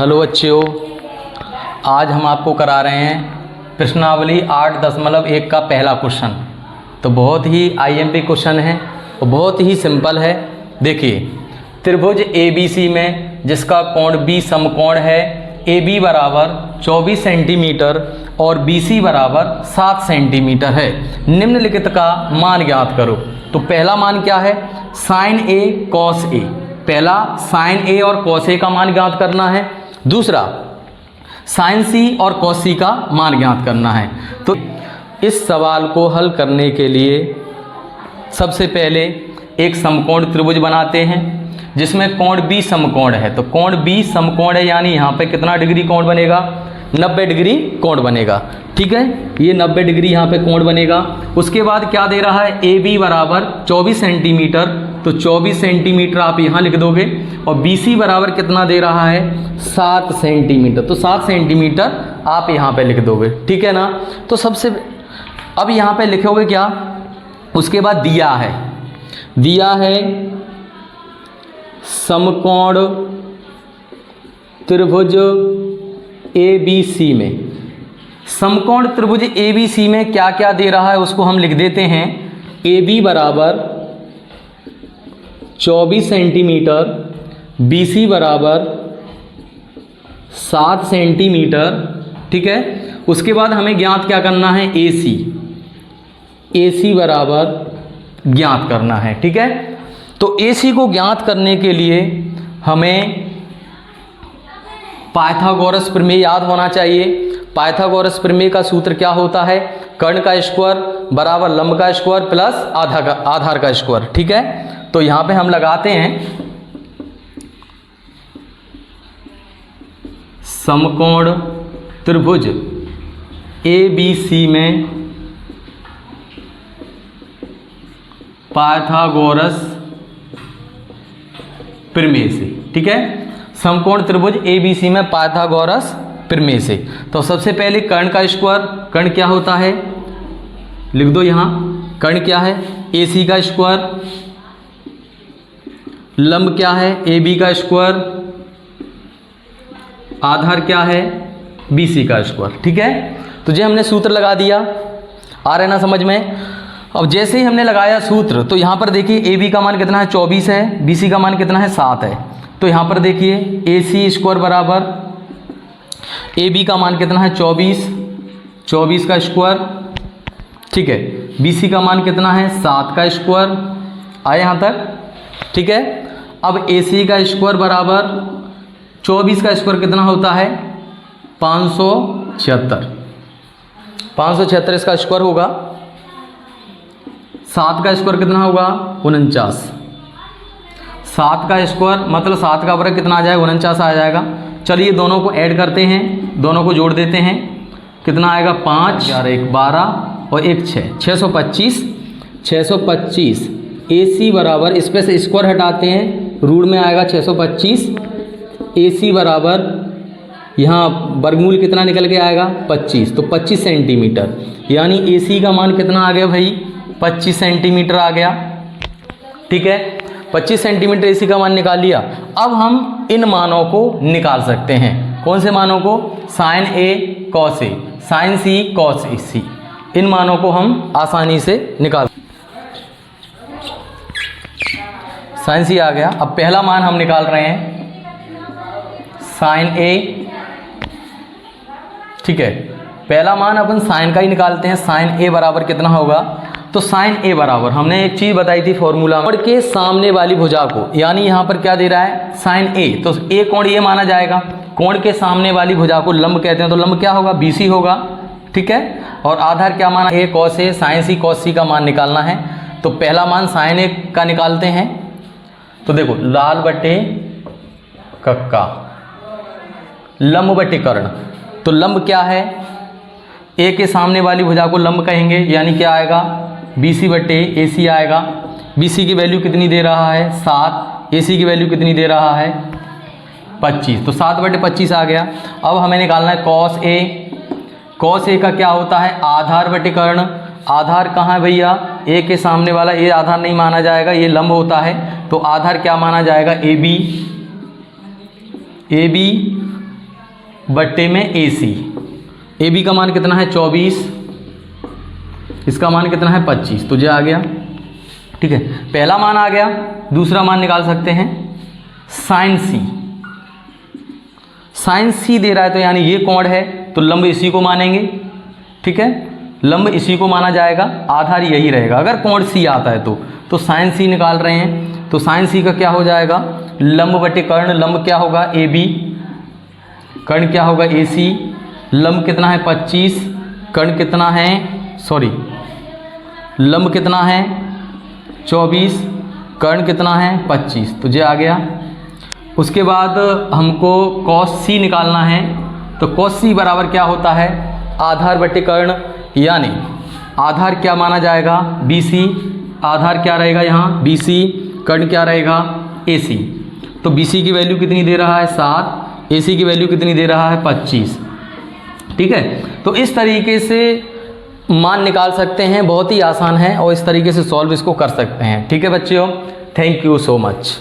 Hello बच्चों, आज हम आपको करा रहे हैं प्रश्नावली 8.1 का पहला क्वेश्चन। तो बहुत ही आईएमपी क्वेश्चन है और बहुत ही सिंपल है। देखिए, त्रिभुज ABC में जिसका कोण B समकोण है, AB बराबर 24 सेंटीमीटर और BC बराबर 7 सेंटीमीटर है। निम्नलिखित का मान ज्ञात करो। तो पहला मान क्या है? Sine A cos A। पहला साइन A और कॉस A का मान ज्ञात करना है। दूसरा साइन C और कॉस C का मान ज्ञात करना है। तो इस सवाल को हल करने के लिए सबसे पहले एक समकोण त्रिभुज बनाते हैं जिसमें कोण B समकोण है। तो कोण B समकोण है, यानी यहाँ पे कितना डिग्री कोण बनेगा? 90 डिग्री कोण बनेगा। ठीक है, ये 90 डिग्री यहाँ पे कोण बनेगा। उसके बाद क्या दे रहा है? AB बराबर 24 सेंटीमीटर। तो 24 सेंटीमीटर आप यहाँ लिख दोगे और BC बराबर कितना दे रहा है? 7 सेंटीमीटर। तो 7 सेंटीमीटर आप यहाँ पे लिख दोगे। ठीक है ना? तो सबसे अब यहाँ पे लिखोगे क्या? उसके बाद दिया है समकोण त्रिभुज ABC में। समकोण त्रिभुज ABC में क्या क्या दे रहा है उसको हम लिख देते हैं। AB बराबर 24 सेंटीमीटर, BC बराबर 7 सेंटीमीटर। ठीक है, उसके बाद हमें ज्ञात क्या करना है? AC बराबर ज्ञात करना है। ठीक है, तो AC को ज्ञात करने के लिए हमें पाइथागोरस प्रमेय याद होना चाहिए। पाइथागोरस प्रमेय का सूत्र क्या होता है? कर्ण का स्क्वायर बराबर लंब का स्क्वायर प्लस आधार का स्क्वायर। ठीक है, तो यहाँ पे हम लगाते हैं समकोण त्रिभुज ABC में पाइथागोरस प्रमेय से। ठीक है, समकोण त्रिभुज ABC में पाइथागोरस प्रमेय से। तो सबसे पहले कर्ण का स्क्वायर, कर्ण क्या होता है? लिख दो यहाँ। कर्ण क्या है? AC का स्क्वायर। लंब क्या है? AB का स्क्वायर। आधार क्या है? BC का स्क्वायर। ठीक है, तो जो हमने सूत्र लगा दिया, आ रहा है ना समझ में? अब जैसे ही हमने लगाया सूत्र, तो यहाँ पर देखिए AB का मान कितना है? 24 है। BC का मान कितना है? 7 है। तो यहाँ पर देखिए AC स्क्वायर बराबर AB का मान कितना है? 24 का स्क्वायर। ठीक है, BC का मान कितना है? 7 का स्क्वायर। आए यहाँ तक? ठीक है, अब AC का स्क्वायर बराबर 24 का स्क्वायर कितना होता है? 576 इसका स्क्वायर होगा। 7 का स्क्वायर कितना होगा? 49। 7 का स्क्वायर मतलब 7 का वर्ग कितना आ जाएगा? 49 आ जाएगा। चलिए दोनों को ऐड करते हैं, दोनों को जोड़ देते हैं। कितना आएगा? 5 और 1 12 और 1 6, 625। AC बराबर, इस पे से स्क्वायर हटाते हैं, रूट में आएगा 625। AC बराबर यहाँ वर्गमूल कितना निकल के आएगा? 25। तो 25 सेंटीमीटर, यानी AC का मान कितना आ गया भाई? 25 सेंटीमीटर आ गया। ठीक है, 25 सेंटीमीटर AC का मान निकाल लिया। अब हम इन मानों को निकाल सकते हैं। कौन से मानों को? Sine A cos A, sine C cos C। इन मानों को हम आसानी से निकाल। साइन C आ गया। अब पहला मान हम निकाल रहे हैं साइन A। ठीक है, पहला मान अपन साइन का ही निकालते हैं। साइन A बराबर कितना होगा? तो साइन A बराबर, हमने एक चीज़ बताई थी फॉर्मूला, कोण के सामने वाली भुजा को, यानी यहाँ पर क्या दे रहा है? Sine A। तो A कोण ये माना जाएगा। कोण के सामने वाली भुजा को लंब कहते हैं, तो लंब क्या होगा? BC होगा। ठीक है, और आधार क्या माना? A cos A, sine C cos C का मान निकालना है। तो पहला मान साइन A का निकालते हैं। तो देखो, लाल बटे कक्का, लंब बटे कर्ण। तो लंब क्या है? A के सामने वाली भुजा को लंब कहेंगे, यानी क्या आएगा? BC बटे AC आएगा। BC की वैल्यू कितनी दे रहा है? 7। AC की वैल्यू कितनी दे रहा है? 25। तो 7 बटे 25 आ गया। अब हमें निकालना है कॉस A। कॉस A का क्या होता है? आधार बटे कर्ण। आधार कहाँ है भैया? A के सामने वाला, ये आधार नहीं माना जाएगा, ये लंब होता है। तो आधार क्या माना जाएगा? AB। बट्टे में AC। AB का मान कितना है 24, इसका मान कितना है 25, तो ये आ गया। ठीक है, पहला मान आ गया। दूसरा मान निकाल सकते हैं साइन C। साइन C दे रहा है तो यानी ये कोण है तो लंब इसी को मानेंगे। ठीक है, लंब इसी को माना जाएगा, आधार यही रहेगा। अगर कोण C आता है तो साइन C निकाल रहे हैं, तो साइन C का क्या हो जाएगा, लंब बटे कर्ण। लंब क्या होगा AB, कर्ण क्या होगा AC। लंब कितना है 25, कर्ण कितना है, सॉरी लंब कितना है 24, कर्ण कितना है 25, तो ये आ गया। उसके बाद हमको cos C निकालना है, तो cos C बराबर क्या होता है, आधार बटे कर्ण, यानी आधार क्या माना जाएगा BC। आधार क्या रहेगा यहाँ BC, कर्ण क्या रहेगा AC। तो BC की वैल्यू कितनी दे रहा है 7, AC की वैल्यू कितनी दे रहा है 25। ठीक है, तो इस तरीके से मान निकाल सकते हैं, बहुत ही आसान है और इस तरीके से सॉल्व इसको कर सकते हैं। ठीक है बच्चों, थैंक यू सो मच।